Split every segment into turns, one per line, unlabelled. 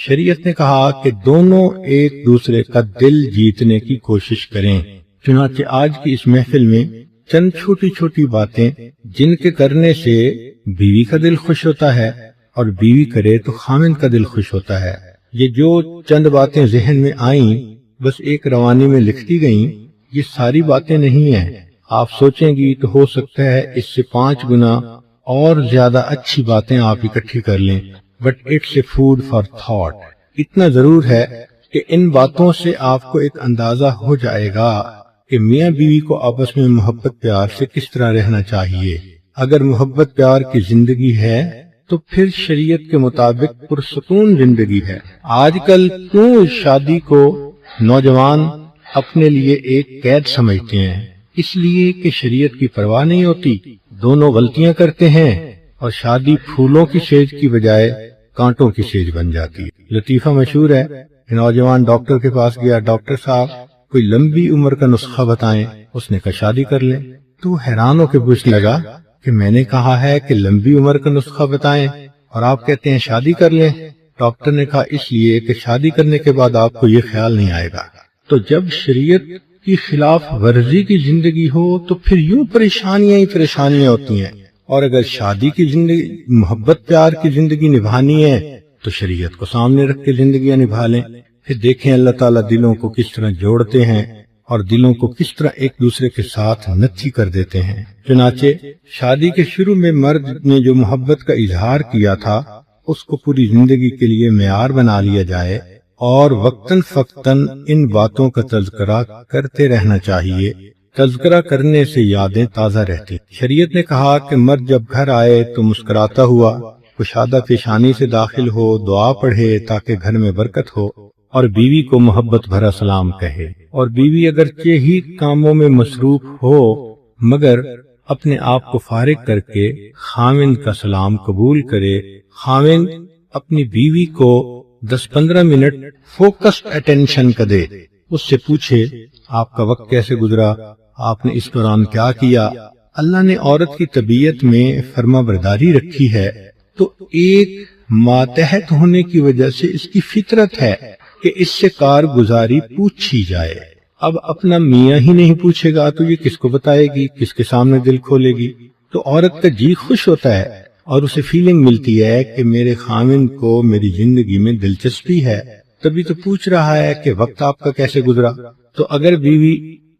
شریعت نے کہا کہ دونوں ایک دوسرے کا دل جیتنے کی کوشش کریں۔ چنانچہ آج کی اس محفل میں چند چھوٹی چھوٹی باتیں جن کے کرنے سے بیوی کا دل خوش ہوتا ہے اور بیوی کرے تو خامن کا دل خوش ہوتا ہے، یہ جو چند باتیں ذہن میں آئیں بس ایک روانی میں لکھ دی گئیں، یہ ساری باتیں نہیں ہیں۔ آپ سوچیں گی تو ہو سکتا ہے اس سے 5 گنا اور زیادہ اچھی باتیں آپ اکٹھی کر لیں، but it's a food for thought. اتنا ضرور ہے کہ ان باتوں سے آپ کو ایک اندازہ ہو جائے گا کہ میاں بیوی کو آپس میں محبت پیار سے کس طرح رہنا چاہیے۔ اگر محبت پیار کی زندگی ہے تو پھر شریعت کے مطابق پرسکون زندگی ہے۔ آج کل کیوں شادی کو نوجوان اپنے لیے ایک قید سمجھتے ہیں؟ اس لیے کہ شریعت کی پرواہ نہیں ہوتی، دونوں غلطیاں کرتے ہیں اور شادی پھولوں کی سیج کی بجائے کانٹوں کی سیج بن جاتی ہے۔ لطیفہ مشہور ہے کہ نوجوان ڈاکٹر کے پاس گیا، ڈاکٹر صاحب کوئی لمبی عمر کا نسخہ بتائیں۔ اس نے کہا شادی کر لیں۔ تو حیران ہو کے پوچھنے لگا کہ میں نے کہا ہے کہ لمبی عمر کا نسخہ بتائیں اور آپ کہتے ہیں شادی کر لیں۔ ڈاکٹر نے کہا اس لیے کہ شادی کرنے کے بعد آپ کو یہ خیال نہیں آئے گا۔ تو جب شریعت کی خلاف ورزی کی زندگی ہو تو پھر یوں پریشانیاں ہی پریشانیاں ہوتی ہیں، اور اگر شادی کی زندگی محبت پیار کی زندگی نبھانی ہے تو شریعت کو سامنے رکھ کے زندگیاں نبھا لیں۔ پھر دیکھیں اللہ تعالیٰ دلوں کو کس طرح جوڑتے ہیں اور دلوں کو کس طرح ایک دوسرے کے ساتھ نتھی کر دیتے ہیں۔ چنانچہ شادی کے شروع میں مرد نے جو محبت کا اظہار کیا تھا اس کو پوری زندگی کے لیے معیار بنا لیا جائے اور وقتاً فوقتاً ان باتوں کا تذکرہ کرتے رہنا چاہیے۔ تذکرہ کرنے سے یادیں تازہ رہتی۔ شریعت نے کہا کہ مرد جب گھر آئے تو مسکراتا ہوا کشادہ پیشانی سے داخل ہو، دعا پڑھے تاکہ گھر میں برکت ہو، اور بیوی کو محبت بھرا سلام کہے۔ اور بیوی اگرچہ ہی کاموں میں مصروف ہو مگر اپنے آپ کو فارغ کر کے خاوند کا سلام قبول کرے۔ خاوند اپنی بیوی کو 10-15 منٹ فوکسڈ اٹینشن کا دے، اس سے پوچھے آپ کا وقت کیسے گزرا، آپ نے اس دوران کیا کیا۔ اللہ نے عورت کی طبیعت میں فرما برداری رکھی ہے تو ایک ماتحت ہونے کی وجہ سے اس کی فطرت ہے کہ اس سے کارگزاری پوچھی جائے۔ اب اپنا میاں ہی نہیں پوچھے گا تو یہ کس کو بتائے گی، کس کے سامنے دل کھولے گی؟ تو عورت کا جی خوش ہوتا ہے اور اسے فیلنگ ملتی ہے کہ میرے خاوند کو میری زندگی میں دلچسپی ہے، تبھی تو پوچھ رہا ہے کہ وقت آپ کا کیسے گزرا۔ تو اگر بیوی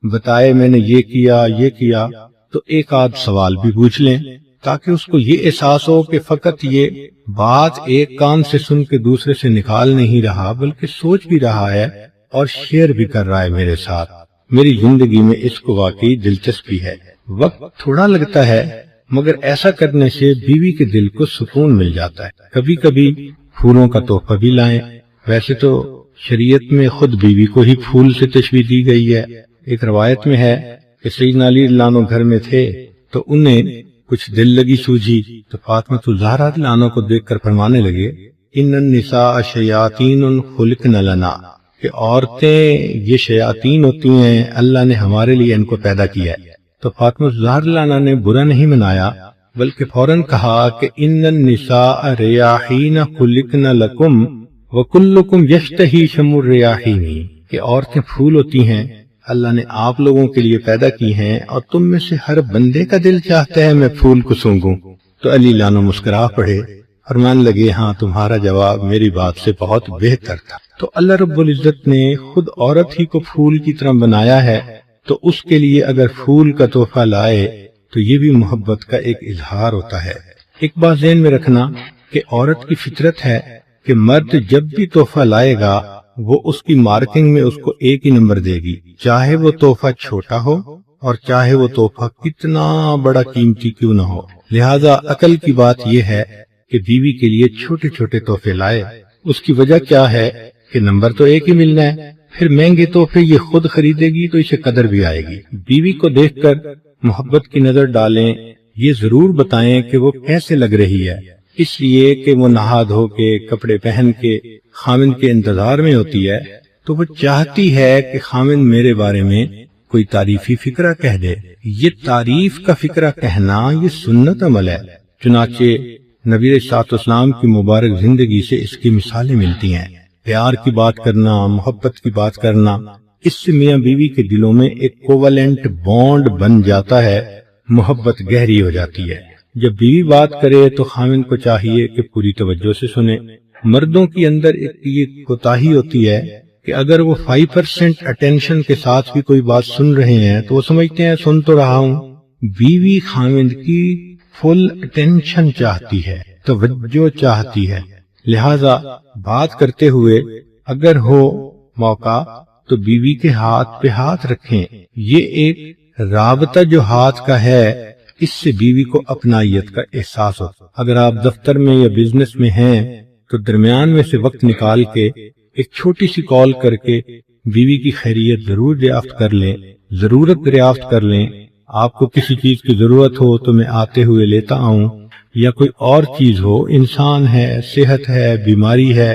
بتائے میں نے یہ کیا تو ایک آدھ سوال بھی پوچھ لیں تاکہ اس کو یہ احساس ہو کہ فقط یہ بات ایک کان سے سن کے دوسرے سے نکال نہیں رہا بلکہ سوچ بھی رہا ہے اور شیئر بھی کر رہا ہے میرے ساتھ، میری زندگی میں اس کو واقعی دلچسپی ہے۔ وقت تھوڑا لگتا ہے مگر ایسا کرنے سے بیوی کے دل کو سکون مل جاتا ہے۔ کبھی کبھی پھولوں کا تحفہ بھی لائیں۔ ویسے تو شریعت میں خود بیوی کو ہی پھول سے تشبیہ دی گئی ہے۔ ایک روایت میں ہے کہ سیدنا علی رضی اللہ عنہ گھر میں تھے تو انہیں کچھ دل لگی سوجھی تو فاطمہ الزہرا رضی اللہ عنہ کو دیکھ کر فرمانے لگے ان النساء شیاطین خلقن لنا، کہ عورتیں یہ شیاطین ہوتی ہیں، اللہ نے ہمارے لیے ان کو پیدا کیا ہے۔ تو فاطمہ الزہرا رضی اللہ عنہ نے برا نہیں منایا بلکہ فوراً کہا کہ ان النساء ریاحین خلقن لکم وکلکم یشتہی شم الریاحین، کہ عورتیں پھول ہوتی ہیں، اللہ نے آپ لوگوں کے لیے پیدا کی ہیں اور تم میں سے ہر بندے کا دل چاہتا ہے میں پھول کو سونگوں۔ تو علی عنہ مسکرا پڑے اور مان لگے ہاں تمہارا جواب میری بات سے بہت بہتر تھا۔ تو اللہ رب العزت نے خود عورت ہی کو پھول کی طرح بنایا ہے تو اس کے لیے اگر پھول کا تحفہ لائے تو یہ بھی محبت کا ایک اظہار ہوتا ہے۔ ایک بات ذہن میں رکھنا کہ عورت کی فطرت ہے کہ مرد جب بھی تحفہ لائے گا وہ اس کی مارکنگ میں اس کو ایک ہی نمبر دے گی، چاہے وہ تحفہ چھوٹا ہو اور چاہے وہ تحفہ کتنا بڑا قیمتی کیوں نہ ہو۔ لہذا عقل کی بات یہ ہے کہ بیوی کے لیے چھوٹے چھوٹے تحفے لائے۔ اس کی وجہ کیا ہے کہ نمبر تو ایک ہی ملنا ہے، پھر مہنگے تحفے یہ خود خریدے گی تو اسے قدر بھی آئے گی۔ بیوی کو دیکھ کر محبت کی نظر ڈالیں، یہ ضرور بتائیں کہ وہ کیسے لگ رہی ہے، اس لیے کہ وہ نہا دھو کے کپڑے پہن کے خاوند کے انتظار میں ہوتی ہے تو وہ چاہتی ہے کہ خاوند میرے بارے میں کوئی تعریفی فکرہ کہہ دے۔ یہ تعریف کا فکرہ کہنا یہ سنت عمل ہے۔ چنانچہ نبی علیہ الصلوۃ والسلام کی مبارک زندگی سے اس کی مثالیں ملتی ہیں۔ پیار کی بات کرنا، محبت کی بات کرنا، اس سے میاں بیوی کے دلوں میں ایک کوولنٹ بانڈ بن جاتا ہے، محبت گہری ہو جاتی ہے۔ جب بیوی بات کرے تو خاوند کو چاہیے کہ پوری توجہ سے سنے۔ مردوں کے اندر ایک یہ کوتاہی ہوتی ہے کہ اگر وہ 5% اٹینشن کے ساتھ بھی کوئی بات سن رہے ہیں تو وہ سمجھتے ہیں سن تو رہا ہوں۔ بیوی خاوند کی فل اٹینشن چاہتی ہے، توجہ چاہتی ہے، لہذا بات کرتے ہوئے اگر ہو موقع تو بیوی کے ہاتھ پہ ہاتھ رکھیں۔ یہ ایک رابطہ جو ہاتھ کا ہے، اس سے بیوی کو اپنائیت کا احساس ہوتا ہے۔ اگر آپ دفتر میں یا بزنس میں ہیں تو درمیان میں سے وقت نکال کے ایک چھوٹی سی کال کر کے بیوی کی خیریت ضرور دریافت کر لیں، ضرورت دریافت کر لیں۔ آپ کو کسی چیز کی ضرورت ہو تو میں آتے ہوئے لیتا آؤں، یا کوئی اور چیز ہو، انسان ہے، صحت ہے، بیماری ہے،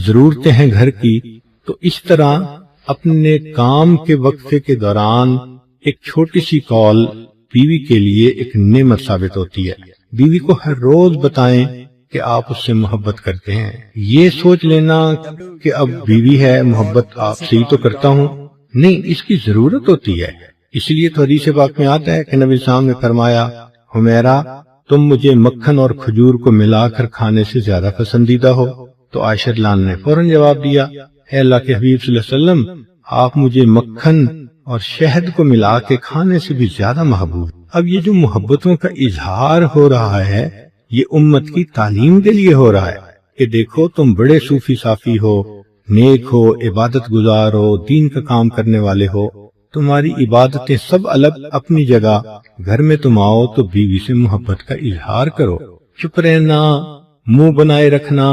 ضرورتیں ہیں گھر کی، تو اس طرح اپنے کام کے وقفے کے دوران ایک چھوٹی سی کال بیوی کے لیے ایک نعمت ثابت ہوتی ہے۔ بیوی کو ہر روز بتائیں کہ آپ اس سے محبت کرتے ہیں۔ یہ سوچ لینا کہ اب بیوی ہے، محبت آپ سے ہی تو کرتا ہوں، نہیں، اس کی ضرورت ہوتی ہے۔ اس لیے تو حدیث پاک میں آتا ہے کہ نبی صاحب نے فرمایا، حمیرہ تم مجھے مکھن اور کھجور کو ملا کر کھانے سے زیادہ پسندیدہ ہو۔ تو عائشہ رضی اللہ عنہا نے فوراً جواب دیا، اے اللہ کے حبیب صلی اللہ علیہ وسلم، آپ مجھے مکھن اور شہد کو ملا کے کھانے سے بھی زیادہ محبوب۔ اب یہ جو محبتوں کا اظہار ہو رہا ہے، یہ امت کی تعلیم کے لیے ہو رہا ہے کہ دیکھو تم بڑے صوفی صافی ہو، نیک ہو، عبادت گزار ہو، دین کا کام کرنے والے ہو، تمہاری عبادتیں سب الگ اپنی جگہ، گھر میں تم آؤ تو بیوی سے محبت کا اظہار کرو۔ چپ رہنا، منہ بنائے رکھنا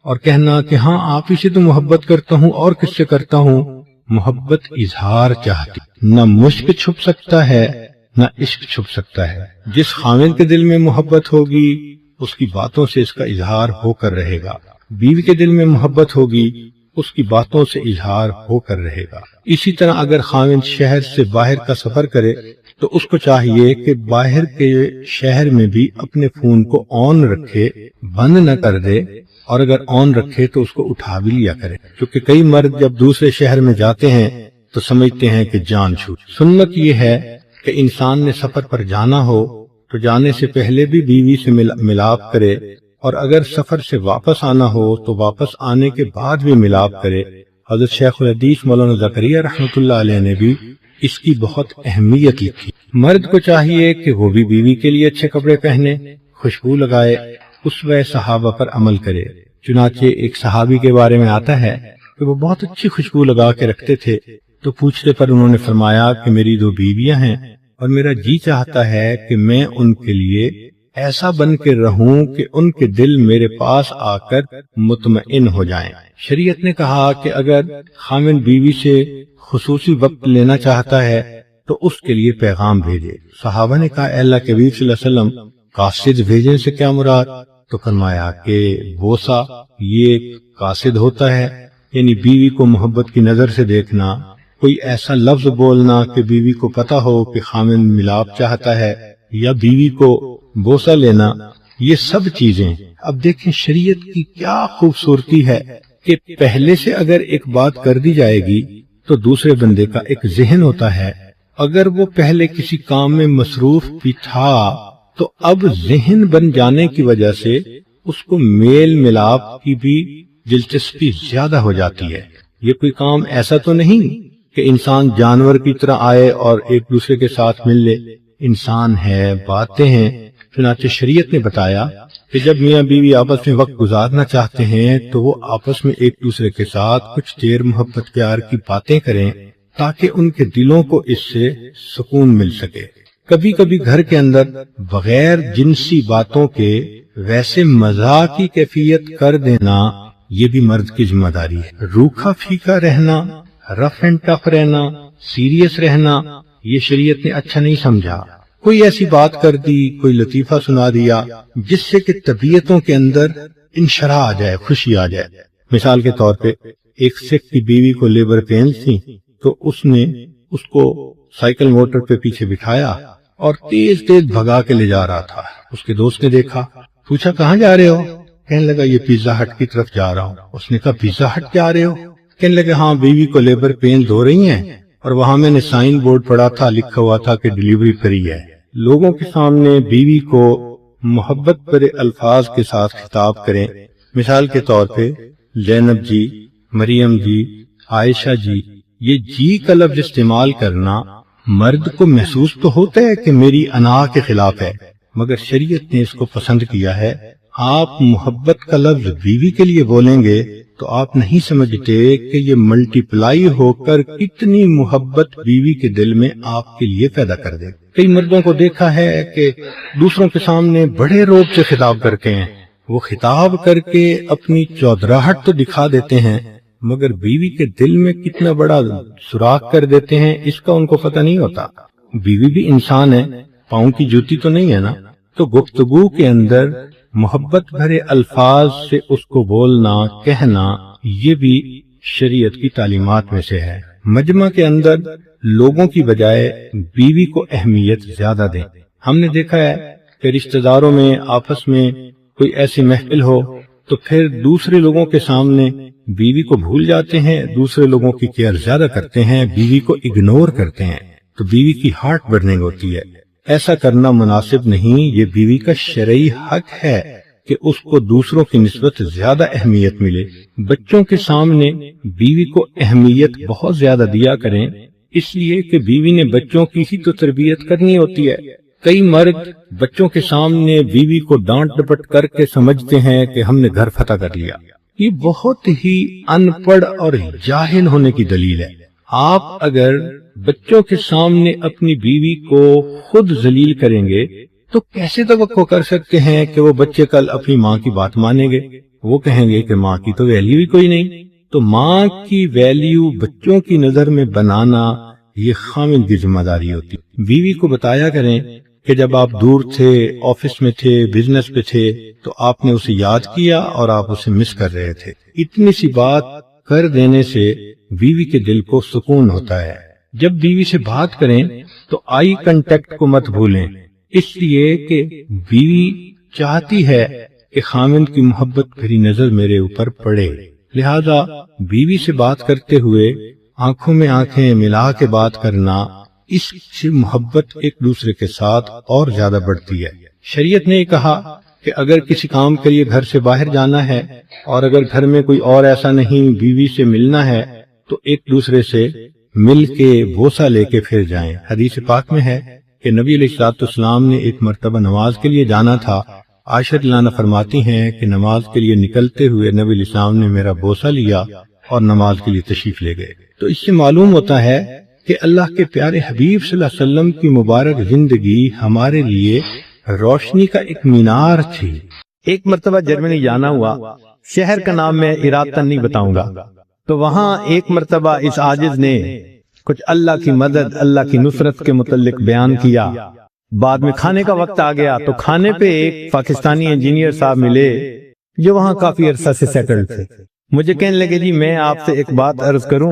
اور کہنا کہ ہاں آپ ہی سے تو محبت کرتا ہوں اور کس سے کرتا ہوں، محبت اظہار چاہتی، نہ مشک چھپ سکتا ہے نہ عشق چھپ سکتا ہے۔ جس خاوند کے دل میں محبت ہوگی اس کی باتوں سے اس کا اظہار ہو کر رہے گا، بیوی کے دل میں محبت ہوگی اس کی باتوں سے اظہار ہو کر رہے گا۔ اسی طرح اگر خاوند شہر سے باہر کا سفر کرے تو اس کو چاہیے کہ باہر کے شہر میں بھی اپنے فون کو آن رکھے، بند نہ کر دے، اور اگر آن رکھے تو اس کو اٹھا بھی لیا کرے، کیونکہ کئی مرد جب دوسرے شہر میں جاتے ہیں تو سمجھتے ہیں کہ جان چھوٹ۔ سنت یہ ہے کہ انسان نے سفر پر جانا ہو تو جانے سے پہلے بھی بیوی سے ملاپ کرے، اور اگر سفر سے واپس آنا ہو تو واپس آنے کے بعد بھی ملاپ کرے۔ حضرت شیخ الحدیث مولانا زکریا رحمۃ اللہ علیہ نے بھی اس کی بہت اہمیت لکھی۔ مرد کو چاہیے کہ وہ بھی بیوی کے لیے اچھے کپڑے پہنے، خوشبو لگائے، اسوہ صحابہ پر عمل کرے۔ چنانچہ ایک صحابی کے بارے میں آتا ہے کہ وہ بہت اچھی خوشبو لگا کے رکھتے تھے، تو پوچھنے پر انہوں نے فرمایا کہ میری 2 بیویاں ہیں اور میرا جی چاہتا ہے کہ میں ان کے لیے ایسا بن کے رہوں کہ ان کے دل میرے پاس آ کر مطمئن ہو جائیں۔ شریعت نے کہا کہ اگر خاوند بیوی سے خصوصی وقت لینا چاہتا ہے تو اس کے لیے پیغام بھیجے۔ صحابہ نے کہا، اے اللہ کے حبیب صلی اللہ علیہ وسلم، قاصد بھیجنے سے کیا مراد؟ تو فرمایا کہ بوسا یہ قاصد ہوتا ہے، یعنی بیوی کو محبت کی نظر سے دیکھنا، کوئی ایسا لفظ بولنا کہ بیوی کو پتا ہو کہ خاوند ملاپ چاہتا ہے، یا بیوی کو بوسا لینا، یہ سب چیزیں۔ اب دیکھیں شریعت کی کیا خوبصورتی ہے کہ پہلے سے اگر ایک بات کر دی جائے گی تو دوسرے بندے کا ایک ذہن ہوتا ہے، اگر وہ پہلے کسی کام میں مصروف بھی تھا تو اب ذہن بن جانے کی وجہ سے اس کو میل ملاپ کی بھی دلچسپی زیادہ ہو جاتی ہے۔ یہ کوئی کام ایسا تو نہیں کہ انسان جانور کی طرح آئے اور ایک دوسرے کے ساتھ مل لے، انسان ہے، باتیں ہیں۔ چنانچہ شریعت نے بتایا کہ جب میاں بیوی آپس میں وقت گزارنا چاہتے ہیں تو وہ آپس میں ایک دوسرے کے ساتھ کچھ دیر محبت پیار کی باتیں کریں تاکہ ان کے دلوں کو اس سے سکون مل سکے۔ کبھی کبھی گھر کے اندر بغیر جنسی باتوں کے ویسے مزاح کی کیفیت کر دینا یہ بھی مرد کی ذمہ داری ہے۔ روکھا پھیکا رہنا، رف اینڈ ٹف رہنا، سیریس رہنا، یہ شریعت نے اچھا نہیں سمجھا۔ کوئی ایسی بات کر دی، کوئی لطیفہ سنا دیا جس سے کہ طبیعتوں کے اندر انشراح آ جائے، خوشی آ جائے۔ مثال کے طور پہ ایک سکھ کی بیوی کو لیبر پینز تھی تو اس نے اس کو سائیکل موٹر پہ پیچھے بٹھایا اور تیز تیز بھگا کے لے جا رہا تھا۔ اس کے دوست نے دیکھا پوچھا کہاں جا رہے ہو؟ کہنے لگا یہ پیزا ہٹ کی طرف جا رہا ہوں۔ اس نے کہا پیزا ہٹ جا رہے ہو؟ کہنے لگا ہاں، بیوی کو لیبر پین دھو رہی ہیں اور وہاں میں نے سائن بورڈ پڑھا تھا، لکھا ہوا تھا کہ ڈیلیوری فری ہے۔ لوگوں کے سامنے بیوی کو محبت بھرے الفاظ کے ساتھ خطاب کریں، مثال کے طور پہ زینب جی، مریم جی، عائشہ جی، یہ جی کا لفظ استعمال کرنا مرد کو محسوس تو ہوتا ہے کہ میری انا کے خلاف ہے، مگر شریعت نے اس کو پسند کیا ہے۔ آپ محبت کا لفظ بیوی کے لیے بولیں گے تو آپ نہیں سمجھتے کہ یہ ملٹی پلائی ہو کر کتنی محبت بیوی کے دل میں آپ کے لیے پیدا کر دے۔ کئی مردوں کو دیکھا ہے کہ دوسروں کے سامنے بڑے روب سے خطاب کرتے ہیں، وہ خطاب کر کے اپنی چودراہٹ تو دکھا دیتے ہیں مگر بیوی کے دل میں کتنا بڑا سوراخ کر دیتے ہیں اس کا ان کو پتہ نہیں ہوتا۔ بیوی بھی انسان ہے، پاؤں کی جوتی تو نہیں ہے نا، تو گفتگو کے اندر محبت بھرے الفاظ سے اس کو بولنا، کہنا، یہ بھی شریعت کی تعلیمات میں سے ہے۔ مجمع کے اندر لوگوں کی بجائے بیوی کو اہمیت زیادہ دیں۔ ہم نے دیکھا ہے کہ رشتہ داروں میں آپس میں کوئی ایسی محفل ہو تو پھر دوسرے لوگوں کے سامنے بیوی کو بھول جاتے ہیں، دوسرے لوگوں کی کیئر زیادہ کرتے ہیں، بیوی کو اگنور کرتے ہیں، تو بیوی کی ہارٹ برننگ ہوتی ہے۔ ایسا کرنا مناسب نہیں، یہ بیوی کا شرعی حق ہے کہ اس کو دوسروں کی نسبت زیادہ اہمیت ملے۔ بچوں کے سامنے بیوی کو اہمیت بہت زیادہ دیا کریں، اس لیے کہ بیوی نے بچوں کی ہی تو تربیت کرنی ہوتی ہے۔ کئی مرد بچوں کے سامنے بیوی کو ڈانٹ ڈپٹ کر کے سمجھتے ہیں کہ ہم نے گھر فتح کر لیا۔ یہ بہت ہی ان پڑھ اور جاہل ہونے کی دلیل ہے۔ آپ اگر بچوں کے سامنے اپنی بیوی کو خود ذلیل کریں گے تو کیسے توقع کر سکتے ہیں کہ وہ بچے کل اپنی ماں کی بات مانیں گے؟ وہ کہیں گے کہ ماں کی تو ویلیو ہی کوئی نہیں۔ تو ماں کی ویلیو بچوں کی نظر میں بنانا یہ خاوند کی ذمہ داری ہوتی۔ بیوی کو بتایا کریں کہ جب آپ دور تھے، آفس میں تھے، بزنس پہ تھے، تو آپ نے اسے یاد کیا اور آپ اسے مس کر رہے تھے۔ اتنی سی بات کر دینے سے بیوی کے دل کو سکون ہوتا ہے۔ جب بیوی سے بات کریں تو آئی کنٹیکٹ کو مت بھولیں، اس لیے کہ بیوی چاہتی ہے کہ خاوند کی محبت بھری نظر میرے اوپر پڑے، لہذا بیوی سے بات کرتے ہوئے آنکھوں میں آنکھیں ملا کے بات کرنا، اس سے محبت ایک دوسرے کے ساتھ اور زیادہ بڑھتی ہے۔ شریعت نے کہا کہ اگر کسی کام کے لیے گھر سے باہر جانا ہے اور اگر گھر میں کوئی اور ایسا نہیں، بیوی سے ملنا ہے تو ایک دوسرے سے مل کے بوسہ لے کے پھر جائیں۔ حدیث پاک میں ہے کہ نبی علیہ السلام نے ایک مرتبہ نماز کے لیے جانا تھا۔ عائشہ رضی اللہ عنہا فرماتی ہیں کہ نماز کے لیے نکلتے ہوئے نبی علیہ السلام نے میرا بوسہ لیا اور نماز کے لیے تشریف لے گئے۔ تو اس سے معلوم ہوتا ہے کہ اللہ کے پیارے حبیب صلی اللہ علیہ وسلم کی مبارک زندگی ہمارے لیے روشنی کا ایک مینار تھی۔
ایک مرتبہ جرمنی جانا ہوا، شہر کا نام میں ارادتاً نہیں بتاؤں گا، تو وہاں ایک مرتبہ اس عاجز نے کچھ اللہ کی مدد، اللہ کی نصرت کے متعلق بیان کیا۔ بعد میں کھانے کا وقت آ گیا تو کھانے پہ ایک پاکستانی انجینئر صاحب ملے جو وہاں کافی عرصہ سے سیٹل تھے۔ مجھے کہنے لگے جی میں آپ سے ایک بات عرض کروں؟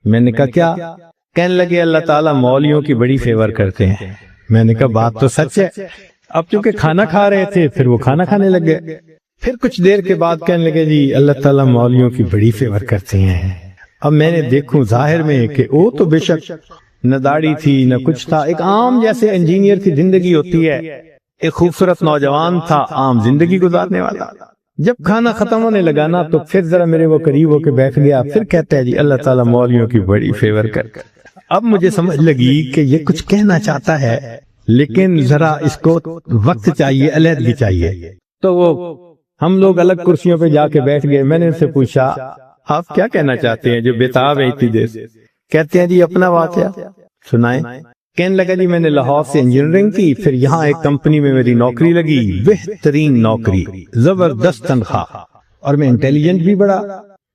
میں نے کہا کیا؟ کہنے لگے اللہ تعالیٰ مولویوں کی بڑی فیور کرتے ہیں۔ میں نے کہا بات تو سچ ہے۔ اب چونکہ کھانا کھا رہے تھے پھر وہ کھانا کھانے لگ گئے۔ پھر کچھ دیر کے بعد کہنے لگے جی اللہ تعالیٰ مولویوں کی بڑی فیور کرتے ہیں۔ اب میں نے دیکھوں ظاہر میں کہ وہ تو بے شک نہ داڑھی تھی نہ کچھ تھا، ایک عام جیسے انجینئر کی زندگی ہوتی ہے، ایک خوبصورت نوجوان تھا عام زندگی گزارنے والا۔ جب کھانا ختم ہونے لگا نا تو پھر ذرا میرے وہ قریب ہو کے بیٹھ گیا، پھر کہتا ہے جی اللہ تعالیٰ مولویوں کی بڑی فیور کرتا ہے۔ اب مجھے سمجھ لگی کہ یہ کچھ کہنا چاہتا ہے لیکن ذرا اس کو وقت چاہیے، علیحدگی چاہیے۔ تو وہ ہم لوگ الگ کرسیوں پہ جا کے بیٹھ گئے۔ میں نے ان سے پوچھا آپ کیا کہنا چاہتے ہیں جو بےتاب ہے اتنی دیر سے؟ کہتے ہیں جی اپنا واقعہ سنائیں۔ کہنے لگا جی میں نے لاہور سے انجینئرنگ کی، پھر یہاں ایک کمپنی میں میری نوکری لگی، بہترین نوکری، زبردست تنخواہ، اور میں انٹیلیجنٹ بھی بڑا۔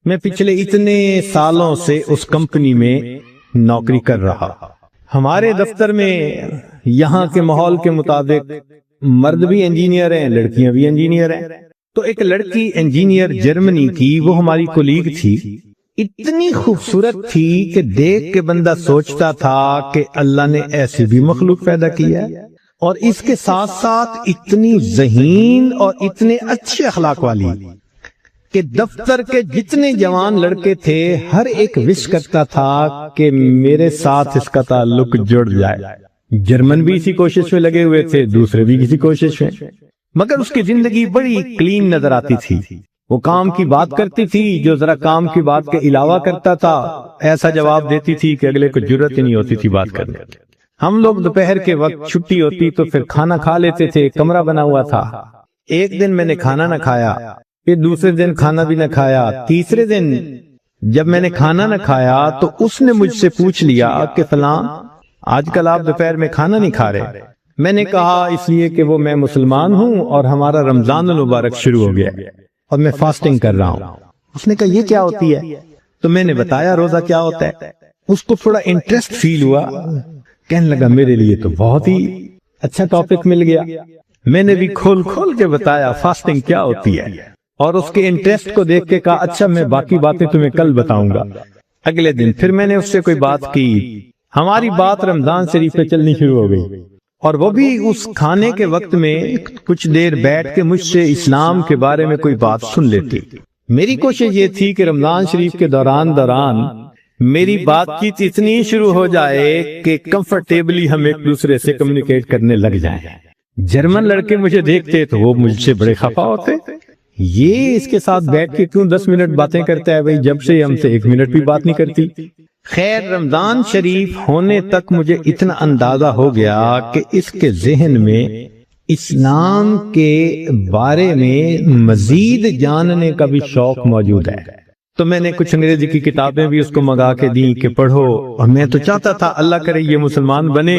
میں پچھلے اتنے سالوں سے اس کمپنی میں نوکری کر رہا۔ ہمارے دفتر میں یہاں کے ماحول کے مطابق مرد بھی انجینئر ہیں، لڑکیاں بھی انجینئر ہیں۔ تو ایک لڑکی انجینئر جرمنی کی، وہ ہماری کولیگ تھی، اتنی خوبصورت تھی کہ دیکھ کے بندہ سوچتا تھا کہ اللہ نے ایسی بھی مخلوق پیدا کی ہے۔ اور اس کے ساتھ ساتھ اتنی ذہین اور اتنے اچھے اخلاق والی کہ دفتر کے جتنے جوان لڑکے تھے ہر ایک وش کرتا تھا کہ میرے ساتھ اس کا تعلق جڑ جائے. جرمن بھی اسی کوشش میں لگے ہوئے تھے, دوسرے بھی کسی کوشش میں, مگر اس کی زندگی بڑی کلین نظر آتی تھی. وہ کام کی بات کرتی تھی, جو ذرا کام کی بات کے علاوہ کرتا تھا ایسا جواب دیتی تھی کہ اگلے کو جرت ہی نہیں ہوتی تھی بات کرنے. ہم لوگ دوپہر کے وقت چھٹی ہوتی تو پھر کھانا کھا لیتے تھے, کمرہ بنا ہوا تھا. ایک دن میں نے کھانا نہ کھایا, پھر دوسرے دن کھانا بھی نہ کھایا, تیسرے دن جب میں نے کھانا نہ کھایا تو اس نے مجھ سے پوچھ لیا کہ فلاں آج کل آپ دوپہر میں کھانا نہیں کھا رہے. میں نے کہا اس لیے کہ وہ میں مسلمان ہوں اور ہمارا رمضان المبارک شروع ہو گیا اور میں فاسٹنگ کر رہا ہوں. اس نے کہا یہ کیا ہوتی ہے؟ تو میں نے بتایا روزہ کیا ہوتا ہے. اس کو تھوڑا انٹرسٹ فیل ہوا, کہنے لگا میرے لیے تو بہت ہی اچھا ٹاپک مل گیا. میں نے بھی کھول کھول کے بتایا فاسٹنگ کیا ہوتی ہے, اور اس کے انٹرسٹ کو دیکھ کے کہا اچھا میں باقی باتیں تمہیں کل بتاؤں گا. اگلے دن پھر میں نے اس سے کوئی بات کی, ہماری بات رمضان شریف پہ چلنی شروع ہو گئی, اور وہ بھی اس کھانے کے وقت میں کچھ دیر بیٹھ کے مجھ سے اسلام کے بارے میں کوئی بات سن لیتی. میری کوشش یہ تھی کہ رمضان شریف کے دوران میری بات چیت اتنی شروع ہو جائے کہ کمفرٹیبلی ہم ایک دوسرے سے کمیونیکیٹ کرنے لگ جائیں. جرمن لڑکے مجھے دیکھتے تو وہ مجھ سے بڑے خفا ہوتے, یہ اس کے ساتھ بیٹھ کے کیوں 10 منٹ باتیں کرتا ہے بھائی, جب سے ہم سے 1 منٹ بھی بات نہیں کرتی. خیر رمضان شریف ہونے تک مجھے اتنا اندازہ ہو گیا کہ اس کے ذہن میں اسلام کے بارے میں مزید جاننے کا بھی شوق موجود ہے. تو میں نے کچھ انگریزی کی کتابیں بھی اس کو منگا کے دی کہ پڑھو, اور میں تو چاہتا تھا اللہ کرے یہ مسلمان بنے,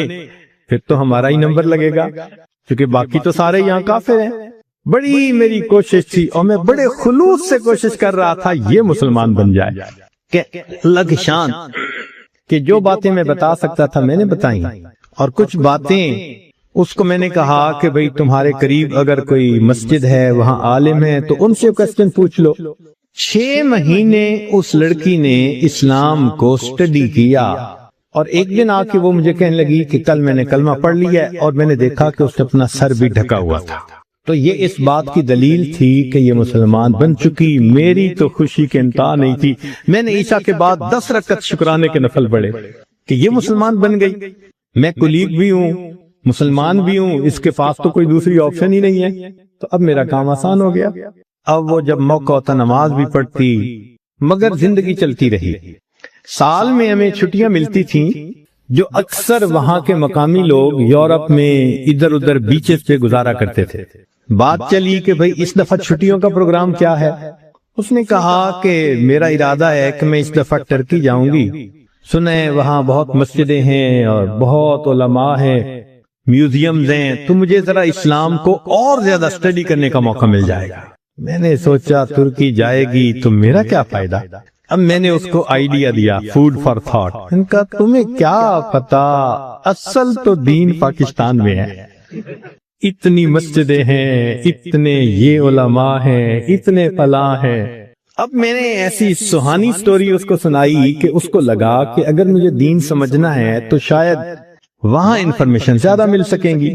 پھر تو ہمارا ہی نمبر لگے گا, کیونکہ باقی تو سارے یہاں کافر ہیں. بڑی میری کوشش تھی اور میں بڑے خلوص سے کوشش کر رہا تھا یہ مسلمان بن جائے. کہ اللہ کی شان کہ جو باتیں میں بتا سکتا تھا میں نے بتائیں, اور کچھ باتیں اس کو میں نے کہا کہ بھئی تمہارے قریب اگر کوئی مسجد ہے وہاں عالم ہے تو ان سے کوسچن پوچھ لو. 6 مہینے اس لڑکی نے اسلام کو سٹڈی کیا, اور ایک دن آ کے وہ مجھے کہنے لگی کہ کل میں نے کلمہ پڑھ لیا ہے, اور میں نے دیکھا کہ اس نے اپنا سر بھی ڈھکا ہوا تھا. تو یہ اس بات کی دلیل تھی کہ یہ مسلمان بن چکی. میری تو خوشی کے انتہا نہیں تھی. میں نے عشاء کے بعد 10 رکعت شکرانے کے نفل پڑھے کہ یہ مسلمان بن گئی. میں کولیگ بھی ہوں, مسلمان بھی ہوں, اس کے پاس تو کوئی دوسری آپشن ہی نہیں ہے. تو اب میرا کام آسان ہو گیا. اب وہ جب موقع ہوتا نماز بھی پڑھتی, مگر زندگی چلتی رہی. سال میں ہمیں چھٹیاں ملتی تھیں جو اکثر وہاں کے مقامی لوگ یورپ میں ادھر ادھر بیچز پہ گزارا کرتے تھے. بات چلی کہ بھئی اس دفعہ چھٹیوں کا پروگرام کیا ہے. اس نے کہا کہ میرا ارادہ ہے کہ میں اس دفعہ ٹرکی جاؤں گی. سنیں وہاں بہت مسجدیں ہیں اور بہت علماء ہیں, میوزیمز ہیں, تو مجھے ذرا اسلام کو اور زیادہ سٹڈی کرنے کا موقع مل جائے گا. میں نے سوچا ترکی جائے گی تو میرا کیا فائدہ. اب میں نے اس کو آئیڈیا دیا, فوڈ فار تھاٹ. ان کا تمہیں کیا پتا, اصل تو دین پاکستان میں ہے. اتنی مسجدیں ہیں, اتنے یہ علماء ہیں, اتنے فلاں ہیں. اب میں نے ایسی سہانی سٹوری اس کو سنائی کہ اس کو لگا کہ اگر مجھے دین سمجھنا ہے تو شاید وہاں انفارمیشن زیادہ مل سکیں گی.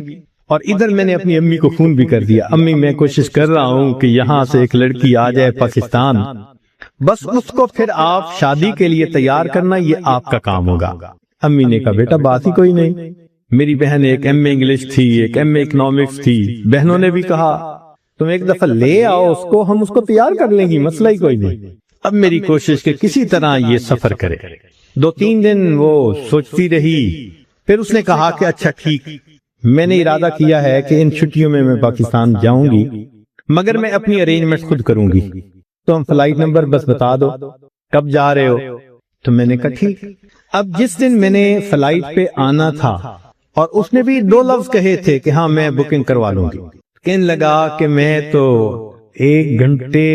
اور ادھر میں نے اپنی امی کو فون بھی کر دیا, امی میں کوشش کر رہا ہوں کہ یہاں سے ایک لڑکی آ جائے پاکستان, بس اس کو پھر آپ شادی کے لیے تیار کرنا, یہ آپ کا کام ہوگا. امی نے کہا بیٹا بات ہی کوئی نہیں. میری بہن ایک ایم اے انگلش تھی, ایک ایم اے اکنامکس تھی. بہنوں نے بھی کہا تم ایک دفعہ لے آؤ اس کو, ہم اس کو تیار کر لیں گی, مسئلہ ہی کوئی نہیں. اب میری کوشش کہ کسی طرح یہ سفر کرے. 2-3 دن وہ سوچتی رہی, پھر اس نے کہا کہ اچھا ٹھیک, میں نے ارادہ کیا ہے کہ ان چھٹیوں میں پاکستان جاؤں گی, مگر میں اپنی ارینجمنٹ خود کروں گی. تو ہم فلائٹ نمبر بس بتا دو, کب جا رہے ہو. تو میں نے کہا ٹھیک. اب جس دن میں نے فلائٹ پہ آنا تھا, اور اس نے بھی 2 لفظ کہے تھے کہ ہاں میں بکنگ کروا لوں گی, کہنے لگا کہ میں تو 1 گھنٹے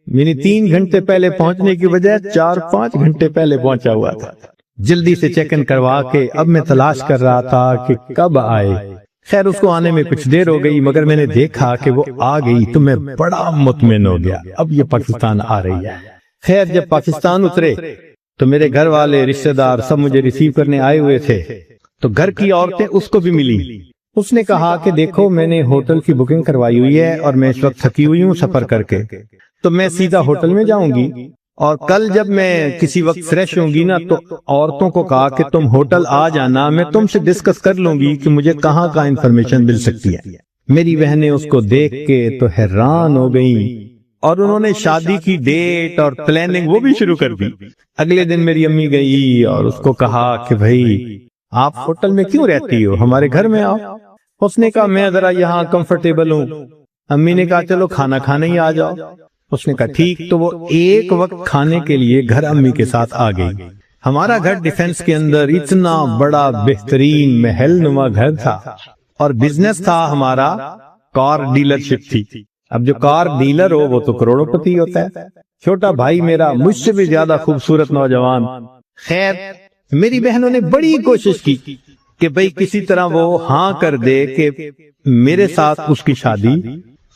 یعنی 3 گھنٹے پہلے پہنچنے کی بجائے 4-5 گھنٹے پہلے پہنچا ہوا تھا. جلدی سے چیک ان کروا کے اب میں تلاش کر رہا تھا کہ کب آئے. خیر اس کو آنے میں کچھ دیر ہو گئی, مگر میں نے دیکھا کہ وہ آ گئی تو میں بڑا مطمئن ہو گیا, اب یہ پاکستان آ رہی ہے. خیر جب پاکستان اترے تو میرے گھر والے رشتہ دار سب مجھے ریسیو کرنے آئے ہوئے تھے. تو گھر کی عورتیں اس کو بھی ملی. اس نے کہا کہ دیکھو میں نے ہوٹل کی بکنگ کروائی ہوئی ہے اور میں اس وقت تھکی ہوئی ہوں سفر کر کے، تو میں سیدھا ہوٹل میں جاؤں گی، اور کل جب میں کسی وقت فریش ہوں گی نا تو عورتوں کو کہا کہ تم ہوٹل آ جانا، میں تم سے ڈسکس کر لوں گی کہ مجھے کہاں کا انفارمیشن مل سکتی ہے۔ میری بہنیں اس کو دیکھ کے تو حیران ہو گئیں، اور انہوں نے شادی کی ڈیٹ اور پلاننگ وہ بھی شروع کر دی۔ اگلے دن میری امی گئی اور اس کو کہا کہ بھائی آپ ہوٹل میں کیوں رہتی ہو، ہمارے گھر میں آؤ۔ اس نے کہا میں ذرا یہاں کمفرٹیبل ہوں۔ امی نے کہا چلو کھانا کھانے ہی آ جاؤ۔ اس نے کہا ٹھیک، تو وہ ایک وقت کھانے کے لیے گھر امی کے ساتھ آ گئی۔ ہمارا گھر ڈیفنس کے اندر اتنا بڑا بہترین محل نما گھر تھا، اور بزنس تھا ہمارا، کار ڈیلرشپ تھی۔ اب جو کار ڈیلر ہو وہ تو کروڑوں پتی ہوتا ہے۔ چھوٹا بھائی میرا مجھ سے بھی زیادہ خوبصورت نوجوان۔ خیر میری بہنوں نے بڑی کوشش کی کہ بھئی کسی طرح وہ ہاں کر دے کہ میرے ساتھ اس کی شادی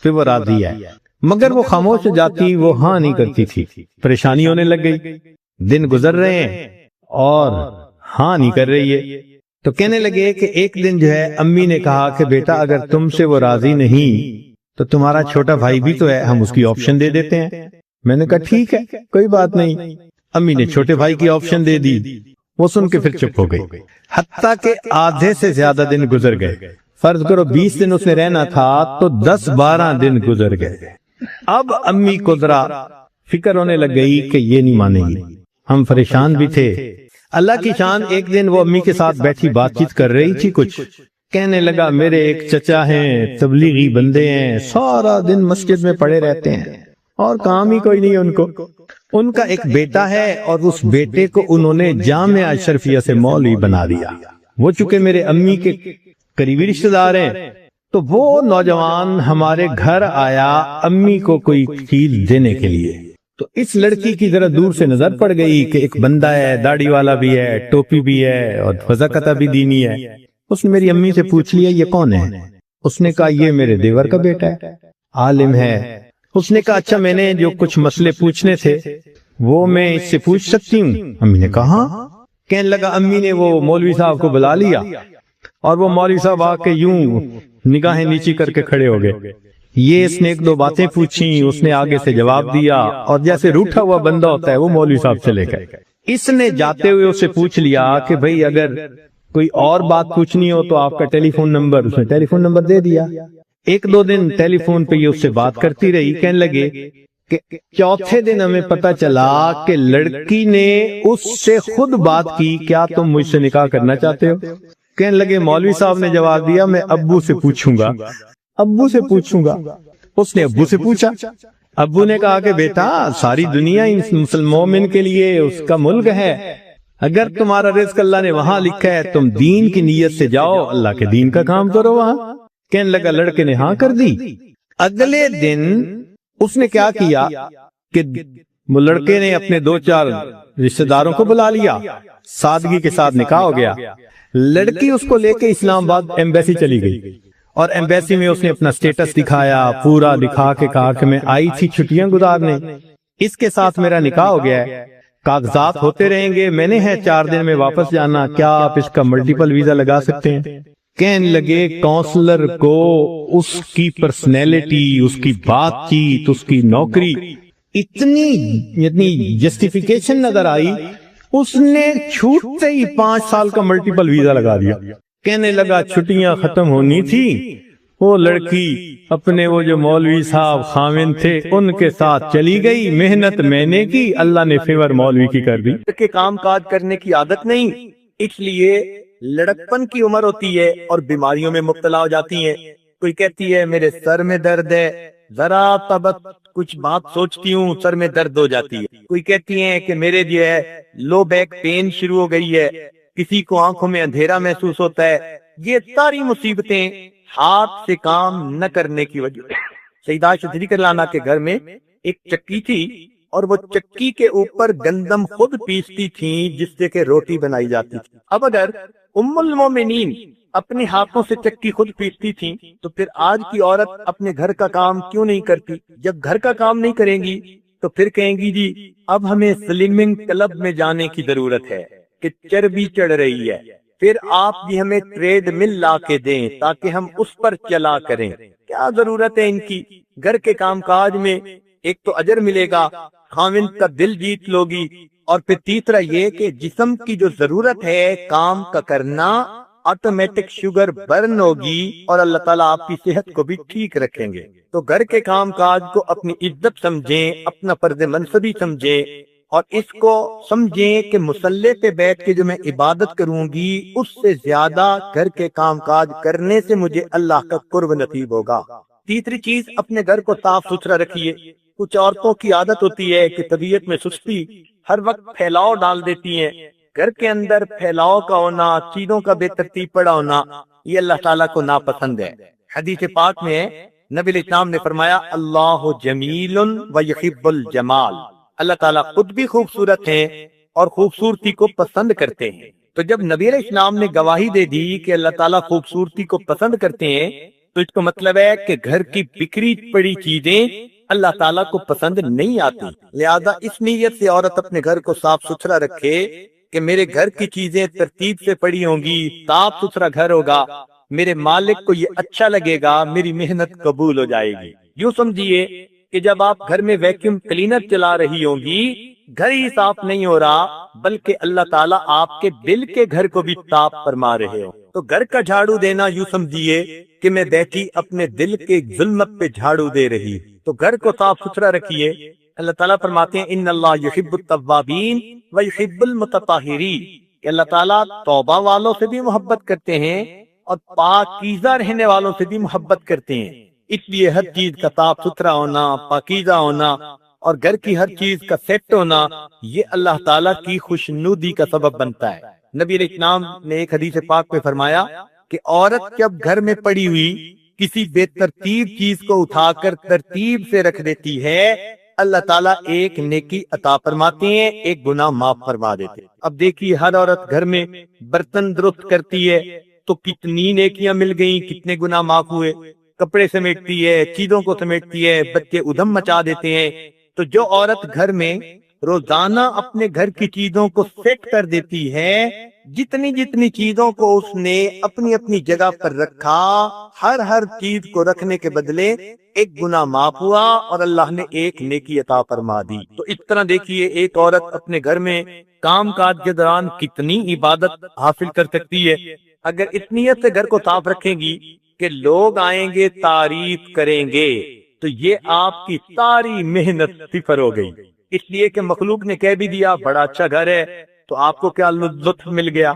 پہ وہ راضی ہے، مگر وہ خاموش ہو جاتی، وہ ہاں نہیں کرتی تھی۔ پریشانی ہونے لگ گئی، دن گزر رہے ہیں اور ہاں نہیں کر رہی ہے۔ تو کہنے لگے کہ ایک دن جو ہے امی نے کہا کہ بیٹا اگر تم سے وہ راضی نہیں تو تمہارا چھوٹا بھائی بھی تو ہے، ہم اس کی آپشن دے دیتے ہیں۔ میں نے کہا ٹھیک ہے کوئی بات نہیں۔ امی نے چھوٹے بھائی کی آپشن دے دی، وہ سن کے پھر چپ ہو گئی۔ حتیٰ کہ آدھے سے زیادہ دن گزر گئے، فرض کرو 20 دن اس نے رہنا تھا تو 10-12 دن گزر گئے۔ اب امی کو ذرا فکر ہونے لگ گئی کہ یہ نہیں مانے گی۔ ہم پریشان بھی تھے۔ اللہ کی شان ایک دن وہ امی کے ساتھ بیٹھی بات چیت کر رہی تھی، کچھ کہنے لگا میرے ایک چچا ہیں، تبلیغی بندے ہیں، سارا دن مسجد میں پڑے رہتے ہیں اور کام ہی کوئی نہیں ان کو۔ ان کا ایک بیٹا ہے اور اس بیٹے کو انہوں نے جامعہ اشرفیہ سے مولوی بنا دیا۔ وہ چونکہ میرے امی کے قریبی رشتہ دار ہیں تو وہ نوجوان ہمارے گھر آیا امی کو کوئی چیز دینے کے لیے۔ تو اس لڑکی کی ذرا دور سے نظر پڑ گئی کہ ایک بندہ ہے، داڑھی والا بھی ہے، ٹوپی بھی ہے اور وضاقتہ بھی دینی ہے۔ اس نے میری امی سے پوچھ لیا یہ کون ہے؟ اس نے کہا یہ میرے دیور کا بیٹا ہے، عالم ہے۔ اس نے کہا اچھا میں نے جو کچھ مسئلے پوچھنے تھے وہ میں اس سے پوچھ سکتی ہوں؟ امی نے کہا ہاں۔ کہنے لگا امی نے وہ مولوی صاحب کو بلا لیا اور وہ مولوی صاحب آ کے یوں نگاہیں نیچی کر کے کھڑے ہو گئے۔ یہ اس نے ایک دو باتیں پوچھی، اس نے آگے سے جواب دیا، اور جیسے روٹھا ہوا بندہ ہوتا ہے وہ مولوی صاحب چلے گئے۔ اس نے جاتے ہوئے اسے پوچھ لیا کہ بھئی اگر کوئی اور بات پوچھنی ہو تو آپ کا ٹیلی فون نمبر، اس نے ٹیلی فون نمبر دے دیا۔ 1-2 دن ٹیلی فون پہ یہ اس سے بات کرتی رہی۔ کہنے لگے کہ چوتھے دن ہمیں پتا چلا کہ لڑکی نے اس سے خود بات کی، کیا تم مجھ سے نکاح کرنا چاہتے ہو؟ کہنے لگے مولوی صاحب نے جواب دیا میں ابو سے پوچھوں گا، ابو سے پوچھوں گا۔ اس نے ابو سے پوچھا، ابو نے کہا کہ بیٹا ساری دنیا اس مسلم مومن کے لیے اس کا ملک ہے، اگر تمہارا رزق اللہ نے وہاں لکھا ہے تم دین کی نیت سے جاؤ، اللہ کے دین کا کام کرو وہاں۔ کہنے لگا لڑکے نے ہاں کر دی۔ اگلے دن اس نے کیا کیا کہ وہ لڑکے نے اپنے 2-4 رشتہ داروں کو بلا لیا، سادگی کے ساتھ نکاح ہو گیا۔ لڑکی اس کو لے کے اسلام آباد ایمبیسی چلی گئی، اور ایمبیسی میں اس نے اپنا سٹیٹس دکھایا، پورا دکھا کے کہا کہ میں آئی تھی چھٹیاں گزارنے، اس کے ساتھ میرا نکاح ہو گیا ہے، کاغذات ہوتے رہیں گے، میں نے ہے 4 دن میں واپس جانا، کیا آپ اس کا ملٹیپل ویزا لگا سکتے ہیں؟ کہنے لگے کونسلر کو اس کی پرسنالٹی، اس کی بات چیت، اس کی نوکری اتنی جسٹیفیکیشن نظر آئی، اس نے چھوٹتے ہی 5 سال کا ملٹیپل ویزا لگا دیا۔ کہنے لگا چھٹیاں ختم ہونی تھی، وہ لڑکی اپنے وہ جو مولوی صاحب خاوند تھے ان کے ساتھ چلی گئی، محنت میں نے کی، اللہ نے فیور مولوی کی کر دی۔
کہ کام کاج کرنے کی عادت نہیں، اس لیے لڑکپن کی عمر ہوتی ہے اور بیماریوں میں مبتلا ہو جاتی ہیں۔ کوئی کہتی ہے میرے سر میں درد ہے، ذرا طبق کچھ بات سوچتی ہوں سر میں درد ہو جاتی ہے۔ کوئی کہتی ہیں کہ میرے جو ہے لو بیک پین شروع ہو گئی ہے، کسی کو آنکھوں میں اندھیرا محسوس ہوتا ہے۔ یہ ساری مصیبتیں ہاتھ سے کام نہ کرنے کی وجہ سے۔ سیدہ عائشہ صدیقہ رضی اللہ عنہا کے گھر میں ایک چکی تھی اور وہ چکی کے اوپر گندم خود پیستی تھی جس سے کہ روٹی بنائی جاتی تھی۔ اب اگر ام المومنین اپنے ہاتھوں سے چکی خود پیستی تھی تو پھر آج کی عورت اپنے گھر کا کام کیوں نہیں کرتی؟ جب گھر کا کام نہیں کریں گی تو پھر کہیں گی جی اب ہمیں سلمنگ کلب میں جانے کی ضرورت ہے کہ چربی چڑھ رہی ہے، پھر آپ بھی ہمیں ٹریڈ مل لا کے دیں تاکہ ہم اس پر چلا کریں۔ کیا ضرورت ہے ان کی؟ گھر کے کام کاج میں ایک تو اجر ملے گا، خاوند کا دل جیت لوگی، اور پھر تیسرا یہ کہ جسم کی جو ضرورت ہے کام کا کرنا، آٹومیٹک شوگر برن ہوگی اور اللہ تعالیٰ آپ کی صحت کو بھی ٹھیک رکھیں گے۔ تو گھر کے کام کاج کو اپنی عزت سمجھیں، اپنا فرض منصبی سمجھیں، اور اس کو سمجھیں کہ مصلی پہ بیٹھ کے جو میں عبادت کروں گی اس سے زیادہ گھر کے کام کاج کرنے سے مجھے اللہ کا قرب نصیب ہوگا۔ تیسری چیز، اپنے گھر کو صاف ستھرا رکھیے۔ کچھ عورتوں کی عادت ہوتی ہے کہ طبیعت میں سستی، ہر وقت پھیلاؤ ڈال دیتی ہیں۔ گھر کے اندر پھیلاؤ کا ہونا، چیزوں کا بے ترتیب پڑا ہونا، یہ اللہ تعالیٰ کو ناپسند ہے۔ حدیث پاک میں نبی علیہ السلام نے فرمایا، اللہ جمیل و یحب الجمال، اللہ تعالیٰ خود بھی خوبصورت ہیں اور خوبصورتی کو پسند کرتے ہیں۔ تو جب نبی علیہ السلام نے گواہی دے دی کہ اللہ تعالیٰ خوبصورتی کو پسند کرتے ہیں، تو اس کا مطلب ہے کہ گھر کی بکھری پڑی چیزیں اللہ تعالیٰ کو پسند نہیں آتی۔ لہذا اس نیت سے عورت اپنے گھر کو صاف ستھرا رکھے کہ میرے گھر کی چیزیں ترتیب سے پڑی ہوں گی، صاف ستھرا گھر ہوگا، میرے مالک کو یہ اچھا لگے گا، میری محنت قبول ہو جائے گی۔ یوں سمجھیے کہ جب آپ گھر میں ویکیوم کلینر چلا رہی ہوں گی، گھر ہی صاف نہیں ہو رہا بلکہ اللہ تعالیٰ آپ کے دل کے گھر کو بھی صاف فرما رہے ہو۔ تو گھر کا جھاڑو دینا یوں سمجھیے کہ میں بیٹھی اپنے دل کے ظلمت پہ جھاڑو دے رہی۔ تو گھر کو صاف ستھرا رکھیے۔ اللہ تعالیٰ فرماتے ہیں، ان اللہ یحب التوابین و یحب المتطہرین، کہ اللہ تعالیٰ توبہ والوں سے بھی محبت کرتے ہیں اور پاکیزہ رہنے والوں سے بھی محبت کرتے ہیں۔ اس لیے ہر چیز کا صاف ستھرا ہونا، پاکیزہ ہونا اور گھر کی ہر چیز کا سیٹ ہونا، یہ اللہ تعالیٰ کی خوشنودی کا سبب بنتا ہے۔ نبی علیہ السلام نے ایک حدیث پاک میں فرمایا کہ عورت جب گھر میں پڑی ہوئی کسی بے ترتیب چیز کو اٹھا کر ترتیب سے رکھ دیتی ہے، اللہ تعالیٰ ایک نیکی عطا فرماتے ہیں، ایک گناہ معاف فرما دیتے ہیں۔ اب دیکھیے، ہر عورت گھر میں برتن درست کرتی ہے تو کتنی نیکیاں مل گئیں، کتنے گناہ معاف ہوئے۔ کپڑے سمیٹتی ہے، چیزوں کو سمیٹتی ہے، بچے ادھم مچا دیتے ہیں۔ تو جو عورت گھر میں روزانہ اپنے گھر کی چیزوں کو سیٹ کر دیتی ہے، جتنی چیزوں کو اس نے اپنی اپنی جگہ پر رکھا، ہر چیز کو رکھنے کے بدلے ایک گناہ معاف ہوا اور اللہ نے ایک نیکی عطا فرما دی۔ تو اس طرح دیکھیے، ایک عورت اپنے گھر میں کام کاج کے دوران کتنی عبادت حاصل کر سکتی ہے۔ اگر اس نیت سے گھر کو صاف رکھیں گی کہ لوگ آئیں گے تعریف کریں گے، تو یہ آپ کی ساری محنت صفر ہو گئی۔ اس لیے کہ مخلوق نے کہہ بھی دیا بڑا اچھا گھر ہے، تو آپ کو کیا لطف مل گیا۔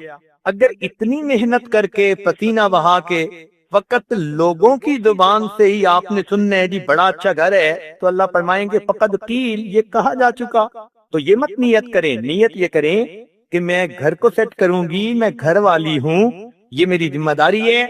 اگر اتنی محنت کر کے، پسینہ بہا کے، فقط لوگوں کی زبان سے ہی آپ نے سننا ہے جی بڑا اچھا گھر ہے، تو اللہ فرمائیں گے فقط قیل، یہ کہا جا چکا۔ تو یہ مت نیت کریں، نیت یہ کریں کہ میں گھر کو سیٹ کروں گی، میں گھر والی ہوں، یہ میری ذمہ داری ہے۔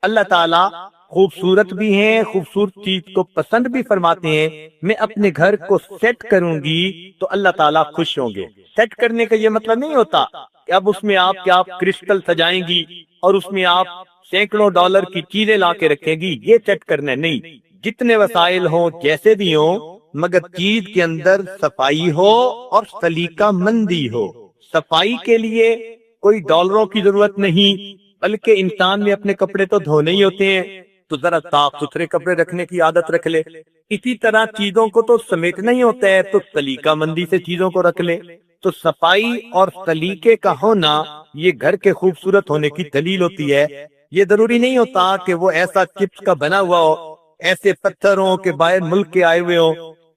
اللہ تعالیٰ خوبصورت بھی ہیں، خوبصورت چیز کو پسند بھی فرماتے ہیں۔ میں اپنے گھر کو سیٹ کروں گی تو اللہ تعالیٰ خوش ہوں گے۔ سیٹ کرنے کا یہ مطلب نہیں ہوتا کہ اب اس میں آپ کرسٹل سجائیں گی اور اس میں آپ سینکڑوں ڈالر کی چیزیں لا کے رکھیں گی، یہ سیٹ کرنا نہیں۔ جتنے وسائل ہوں، جیسے بھی ہوں، مگر چیز کے اندر صفائی ہو اور سلیقہ مندی ہو۔ صفائی کے لیے کوئی ڈالروں کی ضرورت نہیں، بلکہ انسان میں اپنے کپڑے تو دھونے ہی ہوتے ہیں، تو ذرا صاف ستھرے کپڑے رکھنے کی عادت رکھ لے۔ اسی طرح چیزوں کو تو سمیٹنا ہی ہوتا ہے، تو سلیقہ مندی سے چیزوں کو رکھ لے۔ تو صفائی اور سلیقے کا ہونا یہ گھر کے خوبصورت ہونے کی دلیل ہوتی ہے۔ یہ ضروری نہیں ہوتا کہ وہ ایسا چپس کا بنا ہوا ہو، ایسے پتھروں کے باہر ملک کے آئے ہوئے ہو،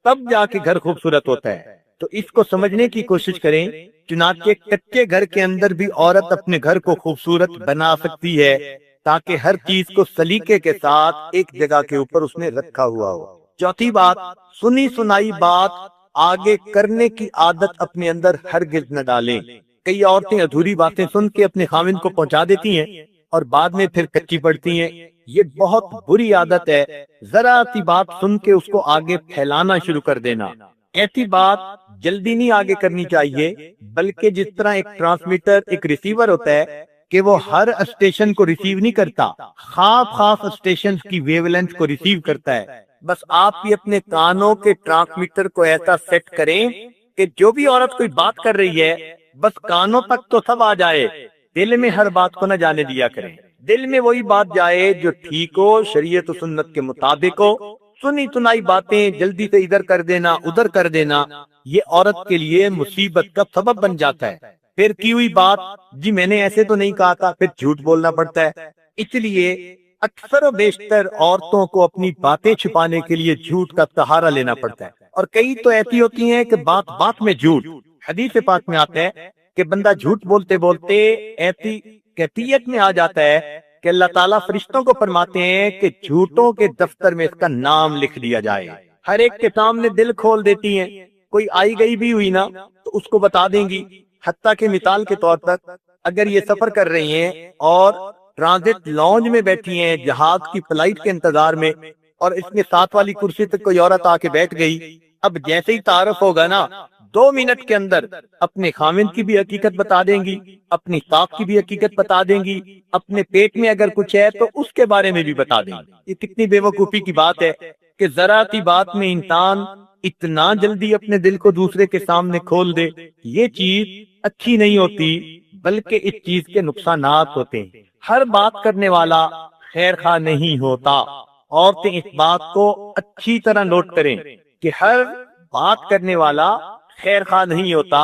تب جا کے گھر خوبصورت ہوتا ہے۔ تو اس کو سمجھنے کی کوشش کریں۔ چنانچہ کچے گھر کے اندر بھی عورت اپنے گھر کو خوبصورت بنا سکتی ہے، تاکہ ہر چیز کو سلیقے کے ساتھ ایک جگہ کے اوپر اس نے رکھا ہوا ہو۔ چوتھی بات، سنی سنائی بات آگے کرنے کی عادت اپنے اندر ہرگز نہ ڈالیں۔ کئی عورتیں ادھوری باتیں سن کے اپنے خاوند کو پہنچا دیتی ہیں اور بعد میں پھر کچی پڑتی ہیں۔ یہ بہت بری عادت ہے، ذرا سی بات سن کے اس کو آگے پھیلانا شروع کر دینا۔ ایسی بات جلدی نہیں آگے کرنی چاہیے، بلکہ جس طرح ایک ٹرانسمیٹر ایک ریسیور ہوتا ہے کہ وہ ہر اسٹیشن کو ریسیو نہیں کرتا، خاص اسٹیشن کی ویو لینتھ کو ریسیو کرتا ہے۔ بس آپ بھی اپنے کانوں کے ٹرانسمیٹر کو ایسا سیٹ کریں کہ جو بھی عورت کوئی بات کر رہی ہے بس کانوں تک تو سب آ جائے، دل میں ہر بات کو نہ جانے دیا کریں، دل میں وہی بات جائے جو ٹھیک ہو، شریعت و سنت کے مطابق ہو۔ سنی سنائی باتیں جلدی سے ادھر کر دینا ادھر کر دینا، یہ عورت کے لیے مصیبت کا سبب بن جاتا ہے۔ پھر کی ہوئی بات، جی میں نے ایسے تو نہیں کہا تھا، پھر جھوٹ بولنا پڑتا ہے۔ اس لیے اکثر و بیشتر عورتوں کو اپنی باتیں چھپانے کے لیے جھوٹ کا سہارا لینا پڑتا ہے، اور کئی تو ایسی ہوتی ہیں کہ بات بات میں جھوٹ۔ حدیث پاک میں آتا ہے کہ بندہ جھوٹ بولتے بولتے ایسی کیفیت میں آ جاتا ہے کہ اللہ تعالیٰ فرشتوں کو فرماتے ہیں کہ جھوٹوں کے دفتر میں اس کا نام لکھ دیا جائے۔ ہر ایک کے سامنے دل کھول دیتی ہیں، کوئی آئی گئی بھی ہوئی نا تو اس کو بتا دیں گی۔ حتیٰ کہ مثال کے طور پر اگر یہ سفر کر رہی ہیں اور ٹرانزٹ لانج میں بیٹھی ہیں جہاز کی فلائٹ کے انتظار میں، اور اس کے ساتھ والی کرسی تک کوئی عورت آ کے بیٹھ گئی، اب جیسے ہی تعارف ہوگا نا 2 منٹ کے اندر اپنے خاوند کی بھی حقیقت بتا دیں گی، اپنی ساکھ کی بھی حقیقت بتا دیں گی، اپنے پیٹ میں اگر کچھ ہے تو اس کے بارے میں بھی بتا دیں گی۔ یہ کتنی بے وقوفی کی بات ہے کہ ذرا سی بات میں انسان اتنا جلدی اپنے دل کو دوسرے کے سامنے کھول دے۔ یہ چیز اچھی نہیں ہوتی، بلکہ اس چیز کے نقصانات ہوتے ہیں۔ ہر بات کرنے والا خیر خواہ نہیں ہوتا۔ عورتیں اس بات کو اچھی طرح نوٹ کریں کہ ہر بات کرنے والا خیر خواہ نہیں ہوتا۔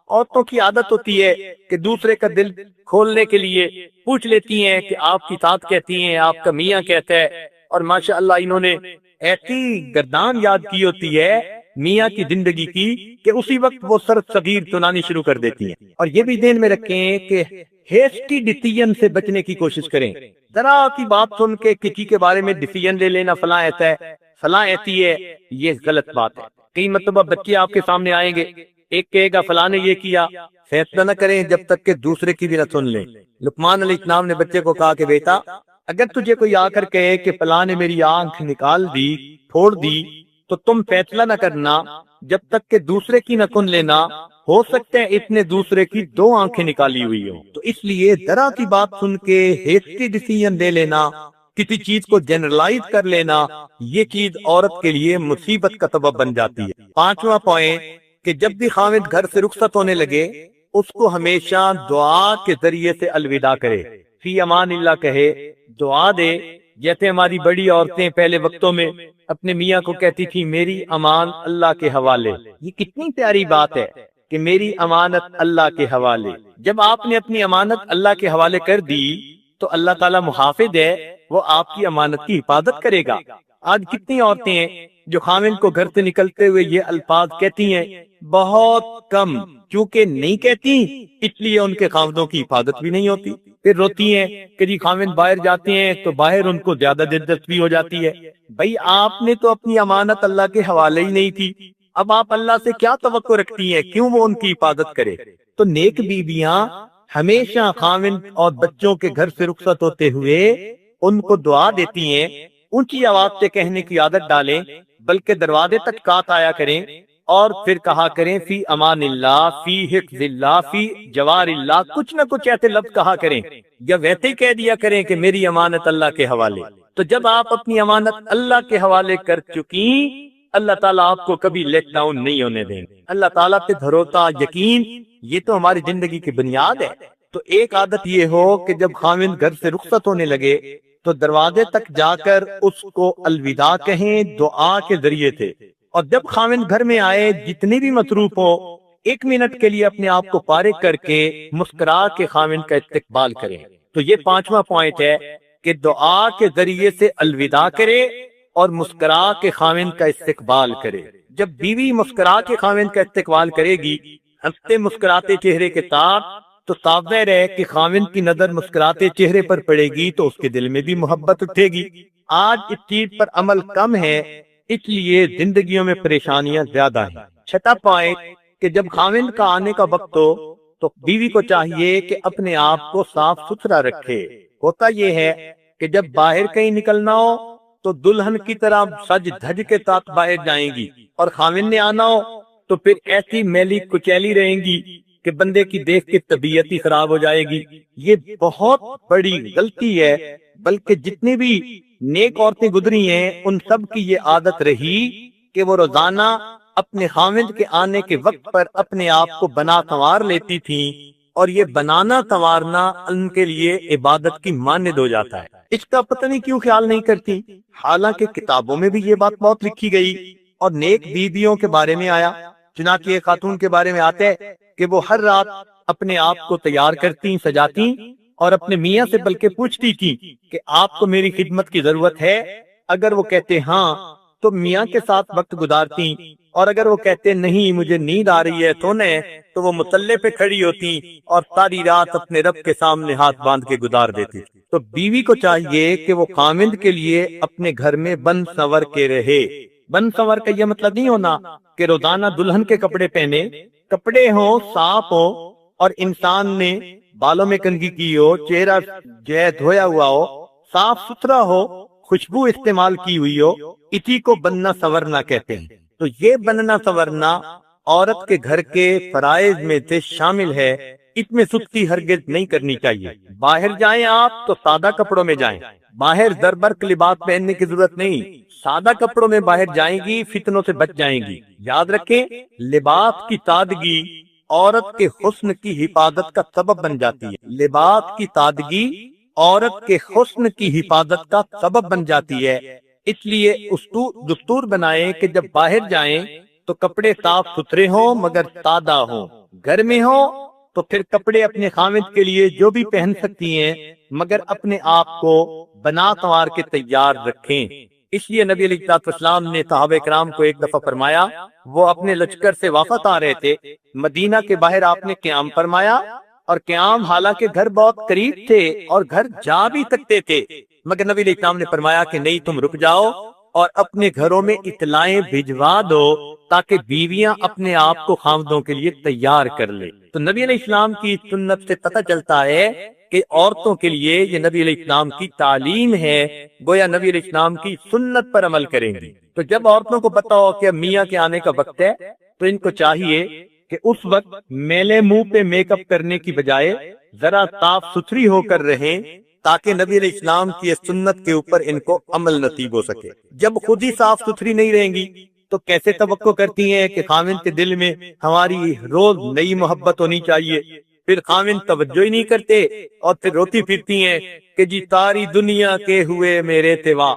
عورتوں کی عادت ہوتی ہے کہ دوسرے کا دل کھولنے کے لیے پوچھ لیتی ہیں کہ آپ کی ساتھ کہتی ہیں، آپ کا میاں کہتا ہے، اور ماشاءاللہ انہوں نے ایسی گردان یاد کی ہوتی ہے میاں کی زندگی کی کہ اسی وقت وہ سر صغیر سنانی شروع کر دیتی ہیں۔ اور یہ بھی ذہن میں رکھیں کہ ہیسٹی ڈیسیژن سے بچنے کی کوشش کریں۔ ذرا سی بات سن کے کسی کے بارے میں ڈیسیژن لے لینا، فلاں ایسا ہے فلاں ایسی ہے، یہ غلط بات ہے۔ کئی مرتبہ بچے آپ کے سامنے آئیں گے، ایک کہے گا فلاں نے یہ کیا، فیصلہ نہ کریں جب تک کہ دوسرے کی بھی نہ سن لیں۔ لقمان علیہ السلام نے بچے کو کہا کہ بیٹا اگر تجھے کوئی آ کر کہے کہ فلاں نے میری آنکھ نکال دی، پھوڑ دی، تو تم فیصلہ نہ کرنا جب تک کہ دوسرے کی نہ سن لینا، ہو سکتا ہے اس نے دوسرے کی 2 آنکھیں نکالی ہوئی ہوں۔ تو اس لیے ذرا سی بات سن کے ہیسٹی ڈیسیژن لے لینا، کسی چیز کو جنرلائز کر لینا، یہ چیز عورت کے لیے مصیبت کا سبب بن جاتی ہے۔ 5واں پوائنٹ کہ جب بھی خاوند گھر سے رخصت ہونے لگے اس کو ہمیشہ دعا کے ذریعے سے الوداع کرے، فی امان اللہ کہے، دعا دے۔ جیسے ہماری بڑی عورتیں پہلے وقتوں میں اپنے میاں کو کہتی تھی میری امان اللہ کے حوالے۔ یہ کتنی پیاری بات ہے کہ میری امانت اللہ کے حوالے۔ جب آپ نے اپنی امانت اللہ کے حوالے کر دی تو اللہ تعالیٰ محافظ ہے، وہ آپ کی امانت کی حفاظت کرے گا۔ آج کتنی عورتیں ہیں جو خاوند کو گھر سے نکلتے ہوئے یہ الفاظ کہتی ہیں؟ بہت کم، کیونکہ نہیں کہتی اس لیے ان کے خاوندوں کی حفاظت بھی نہیں ہوتی۔ پھر روتی ہیں کہ جی خاوند باہر جاتے ہیں تو باہر ان کو زیادہ دلچسپی ہو جاتی ہے۔ بھائی آپ نے تو اپنی امانت اللہ کے حوالے ہی نہیں تھی، اب آپ اللہ سے کیا توقع رکھتی ہیں؟ کیوں وہ ان کی حفاظت کرے؟ تو نیک بیویاں ہمیشہ خاوند اور بچوں کے گھر سے رخصت ہوتے ہوئے ان کو دعا دیتی ہیں۔ اونچی آواز سے کہنے کی عادت ڈالیں، بلکہ دروازے تک کات آیا کریں اور پھر کہا کریں فی امان اللہ، فی حفظ اللہ، فی جوار اللہ، کچھ نہ کچھ ایسے لفظ کہا کریں، یا ویسے ہی کہہ دیا کریں کہ میری امانت اللہ کے حوالے۔ تو جب آپ اپنی امانت اللہ کے حوالے کر چکی، اللہ تعالیٰ آپ کو کبھی لیٹ ڈاؤن نہیں ہونے دیں گے۔ اللہ تعالیٰ پہ بھروسہ، یقین، یہ تو ہماری زندگی کی بنیاد ہے۔ تو ایک عادت یہ ہو کہ جب خاوند گھر سے رخصت ہونے لگے تو دروازے تک جا کر اس کو الوداع کہیں دعا کے ذریعے سے، اور جب خاوند گھر میں آئے جتنی بھی مصروف ہو 1 منٹ کے لیے اپنے آپ کو فارغ کر کے مسکرا کے خاوند کا استقبال کریں۔ تو یہ 5واں پوائنٹ ہے کہ دعا کے ذریعے سے الوداع کرے اور مسکرا کے خاوند کا استقبال کرے۔ جب بیوی مسکرا کے خاوند کا استقبال کرے گی ہنستے مسکراتے چہرے کے ساتھ، تو ظاہر ہے کہ خاوند کی نظر مسکراتے چہرے پر پڑے گی تو اس کے دل میں بھی محبت اٹھے گی۔ آج اس چیز پر عمل کم ہے، اس لیے زندگیوں میں پریشانیاں زیادہ ہیں۔ 6واں پوائنٹ کہ جب خاوند کا آنے کا وقت ہو تو بیوی کو چاہیے کہ اپنے آپ کو صاف ستھرا رکھے۔ ہوتا یہ ہے کہ جب باہر کہیں نکلنا ہو تو دلہن کی طرح سج دھج کے ساتھ باہر جائیں گی، اور خاوند نے آنا ہو تو پھر ایسی میلی کچیلی رہیں گی کہ بندے کی دیکھ کے طبیعت ہی خراب ہو جائے گی۔ یہ بہت بڑی غلطی ہے، بلکہ جتنی بھی نیک عورتیں گزری ہیں ان سب کی یہ عادت رہی کہ وہ روزانہ اپنے خاوند کے آنے کے وقت پر اپنے آپ کو بنا سنوار لیتی تھیں اور یہ بنانا سنوارنا ان کے لیے عبادت کی مانند ہو جاتا ہے۔ اس کا پتہ نہیں کیوں خیال نہیں کرتی، حالانکہ کتابوں میں بھی یہ بات بہت لکھی گئی۔ اور نیک بیویوں کے بارے میں آیا، چنانچہ ایک خاتون کے بارے میں آتا ہے کہ وہ ہر رات اپنے آپ کو تیار کرتی، سجاتی، اور اپنے میاں سے بلکہ پوچھتی تھی کہ آپ کو میری خدمت کی ضرورت ہے؟ اگر وہ کہتے ہاں تو میاں کے ساتھ وقت گزارتی، اور اگر وہ کہتے نہیں مجھے نیند آ رہی ہے سونے، تو وہ مصلے پہ کھڑی ہوتی اور ساری رات اپنے رب کے سامنے ہاتھ باندھ کے گزار دیتی۔ تو بیوی کو چاہیے کہ وہ خاوند کے لیے اپنے گھر میں بن سنور کے رہے۔ بن سنور کا یہ مطلب نہیں ہونا کہ روزانہ دلہن کے کپڑے پہنے، کپڑے ہوں صاف ہو، اور انسان نے بالوں میں کنگھی کی ہو، چہرہ جو ہے دھویا ہوا ہو، صاف ستھرا ہو، خوشبو استعمال کی ہوئی ہو، اسی کو بننا سنورنا کہتے ہیں۔ تو یہ بننا سنورنا عورت کے گھر کے فرائض میں سے شامل ہے، اس میں سستی ہرگز نہیں کرنی چاہیے۔ باہر جائیں آپ تو سادہ کپڑوں میں جائیں، باہر زربرق لباس پہننے کی ضرورت نہیں، سادہ کپڑوں میں باہر جائیں گی فتنوں سے بچ جائیں گی۔ یاد رکھیں، لباس کی سادگی عورت کے حسن کی حفاظت کا سبب بن جاتی ہے۔ لباس کی سادگی عورت کے حسن کی حفاظت کا سبب بن جاتی ہے۔ اس لیے دستور بنائیں کہ جب باہر جائیں تو کپڑے صاف ستھرے ہوں مگر سادہ ہوں، گھر میں ہوں تو پھر کپڑے اپنے خاوند کے لیے جو بھی پہن سکتی ہیں، مگر اپنے آپ کو بنا سنوار کے تیار رکھیں۔ اس لیے نبی علیہ السلام نے صحابہ کرام کو ایک دفعہ فرمایا، وہ اپنے لشکر سے واپس آ رہے تھے، مدینہ کے باہر آپ نے قیام فرمایا، اور قیام حالانکہ گھر بہت قریب تھے اور گھر جا بھی سکتے تھے، مگر نبی علیہ السلام نے فرمایا کہ نہیں، تم رک جاؤ اور اپنے گھروں میں اطلاعیں بھجوا دو تاکہ بیویاں اپنے آپ کو خاوندوں کے لیے تیار کر لیں۔ تو نبی علیہ السلام کی سنت سے پتہ چلتا ہے کہ عورتوں کے لیے یہ نبی علیہ السلام کی تعلیم ہے، گویا نبی علیہ السلام کی سنت پر عمل کریں گی۔ تو جب عورتوں کو پتہ ہو کہ اب میاں کے آنے کا وقت ہے تو ان کو چاہیے کہ اس وقت میلے منہ پہ میک اپ کرنے کی بجائے ذرا صاف ستھری ہو کر رہیں، تاکہ نبی علیہ السلام کی سنت کے اوپر ان کو عمل نصیب ہو سکے۔ جب خود ہی صاف ستھری نہیں رہیں گی تو کیسے توقع کرتی ہیں کہ خاوند کے دل میں ہماری روز نئی محبت ہونی چاہیے؟ پھر خاوند توجہ ہی نہیں کرتے اور پھر روتی پھرتی ہیں کہ جی ساری دنیا کے ہوئے میرے سوا،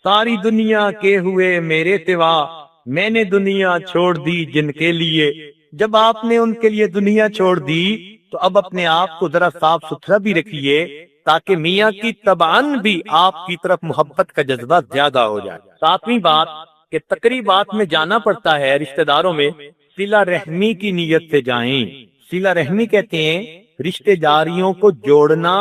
ساری دنیا کے ہوئے میرے سوا، میں نے دنیا چھوڑ دی جن کے لیے۔ جب آپ نے ان کے لیے دنیا چھوڑ دی تو اب اپنے آپ کو ذرا صاف ستھرا بھی رکھیے تاکہ میاں کی طبعاً بھی آپ کی طرف محبت کا جذبہ زیادہ ہو جائے۔ ساتویں بات کہ تقریبات میں جانا پڑتا ہے رشتہ داروں میں، صلہ رحمی کی نیت سے جائیں۔ صلہ رحمی کہتے ہیں رشتہ داریوں کو جوڑنا،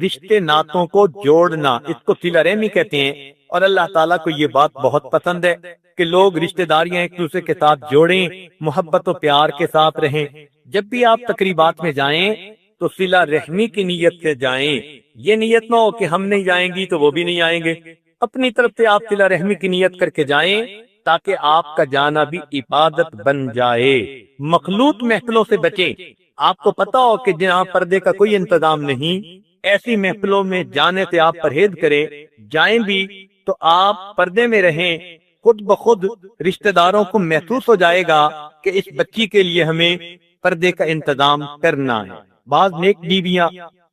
رشتے ناتوں کو جوڑنا، اس کو صلہ رحمی کہتے ہیں۔ اور اللہ تعالیٰ کو یہ بات بہت پسند ہے کہ لوگ رشتہ داریاں ایک دوسرے کے ساتھ جوڑیں، محبت و پیار کے ساتھ رہیں۔ جب بھی آپ تقریبات میں جائیں تو صلہ رحمی کی نیت سے جائیں، یہ نیت نہ ہو کہ ہم نہیں جائیں گی تو وہ بھی نہیں آئیں گے۔ اپنی طرف سے آپ صلہ رحمی کی نیت کر کے جائیں تاکہ آپ کا جانا بھی عبادت بن جائے۔ مخلوط محفلوں سے بچیں۔ آپ کو پتہ ہو کہ جہاں پردے کا کوئی انتظام نہیں، ایسی محفلوں میں جانے سے آپ پرہیز کریں۔ جائیں بھی تو آپ پردے میں رہیں، خود بخود رشتہ داروں کو محسوس ہو جائے گا کہ اس بچی کے لیے ہمیں پردے کا انتظام کرنا ہے۔ بعض نیک بیویاں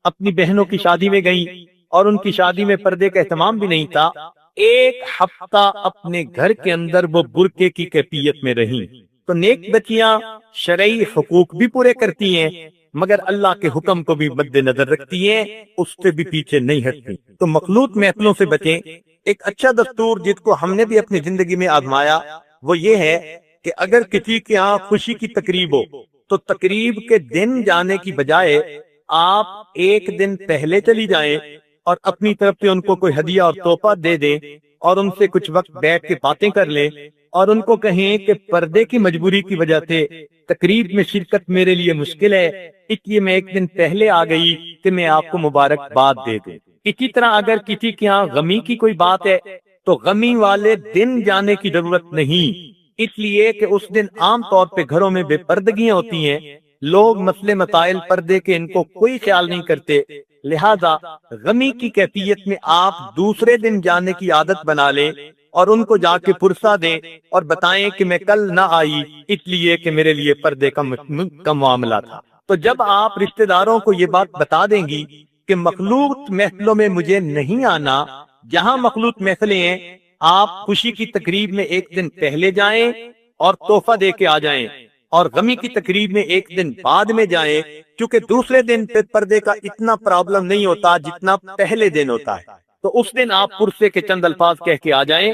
اپنی بہنوں کی شادی میں گئیں اور ان کی شادی میں پردے کا اہتمام بھی نہیں تھا، ایک ہفتہ اپنے گھر کے اندر وہ برقعے کی کیفیت میں رہیں۔ تو نیک بچیاں شرعی حقوق بھی پورے کرتی ہیں مگر اللہ کے حکم کو بھی مد نظر رکھتی ہیں، اس سے بھی پیچھے نہیں ہٹتی۔ تو مخلوط محفلوں سے بچیں۔ ایک اچھا دستور جس کو ہم نے بھی اپنی زندگی میں آزمایا وہ یہ ہے کہ اگر کسی کے ہاں خوشی کی تقریب ہو تو تقریب کے دن جانے کی بجائے آپ ایک دن پہلے چلی جائیں اور اپنی طرف سے ان کو کوئی ہدیہ اور تحفہ دے دیں اور ان سے کچھ وقت بیٹھ کے باتیں کر لیں اور ان کو کہیں کہ پردے کی مجبوری کی وجہ سے تقریب میں شرکت میرے لیے مشکل ہے، اس لیے میں ایک دن پہلے آ گئی کہ میں آپ کو مبارکباد دے دوں۔ اسی طرح اگر کسی کے ہاں غمی کی کوئی بات ہے تو غمی والے دن جانے کی ضرورت نہیں، اس لیے کہ اس دن عام طور پہ گھروں میں بے پردگیاں ہوتی ہیں، لوگ مسئلے مسائل پردے کے ان کو کوئی خیال نہیں کرتے، لہذا غمی کی کیفیت میں آپ دوسرے دن جانے کی عادت بنا لیں اور ان کو جا کے پرسہ دیں اور بتائیں کہ میں کل نہ آئی اس لیے کہ میرے لیے پردے کا معاملہ تھا۔ تو جب آپ رشتہ داروں کو یہ بات بتا دیں گی کہ مخلوط محفلوں میں مجھے نہیں آنا، جہاں مخلوط محفلیں ہیں آپ خوشی کی تقریب میں ایک دن پہلے جائیں اور تحفہ دے کے آ جائیں، اور غمی کی تقریب میں ایک دن بعد میں جائیں، کیونکہ دوسرے دن پہ پردے کا اتنا پرابلم نہیں ہوتا جتنا پہلے دن ہوتا ہے۔ تو اس دن آپ پرسے کے چند الفاظ کہہ کے آ جائیں،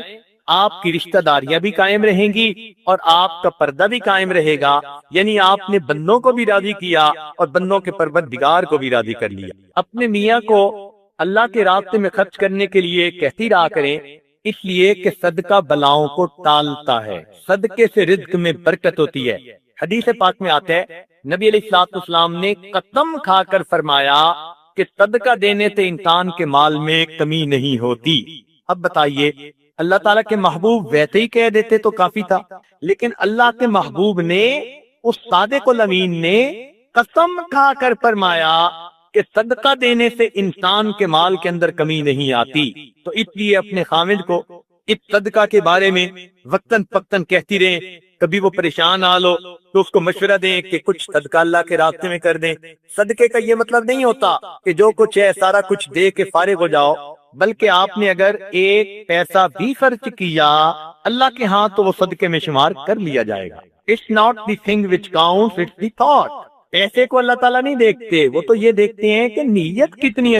آپ کی رشتہ داریاں بھی قائم رہیں گی اور آپ کا پردہ بھی قائم رہے گا، یعنی آپ نے بندوں کو بھی راضی کیا اور بندوں کے پروردگار کو بھی راضی کر لیا۔ اپنے میاں کو اللہ کے راستے میں خرچ کرنے کے لیے کہتی رہا کریں، اس لیے کہ صدقہ بلاؤں کو ٹالتا ہے، صدقے سے رزق میں برکت ہوتی ہے۔ حدیث پاک میں آتا ہے نبی علیہ الصلوۃ والسلام نے قسم کھا کر فرمایا کہ صدقہ دینے سے انسان کے مال میں کمی نہیں ہوتی۔ اب بتائیے، اللہ تعالیٰ کے محبوب ویسے ہی کہہ دیتے تو کافی تھا، لیکن اللہ کے محبوب نے، اس صادق الامین نے قسم کھا کر فرمایا کہ صدقہ دینے سے انسان کے مال کے اندر کمی نہیں آتی۔ تو اس لیے اپنے خامد کو اس صدقہ کے بارے میں وقتاً فوقتاً کہتی رہیں، کبھی وہ پریشان حال ہو تو اس کو مشورہ دیں کہ کچھ صدقہ اللہ کے راستے میں کر دیں۔ صدقے کا یہ مطلب نہیں ہوتا کہ جو کچھ ہے سارا کچھ دے کے فارغ ہو جاؤ، بلکہ آپ نے اگر ایک پیسہ بھی خرچ کیا اللہ کے ہاں تو وہ صدقے میں شمار کر لیا جائے گا۔ It's not the thing which counts, it's the thought۔ پیسے کو اللہ تعالیٰ نہیں دیکھتے، وہ تو یہ دیکھتے ہیں کہ نیت کتنی ہے۔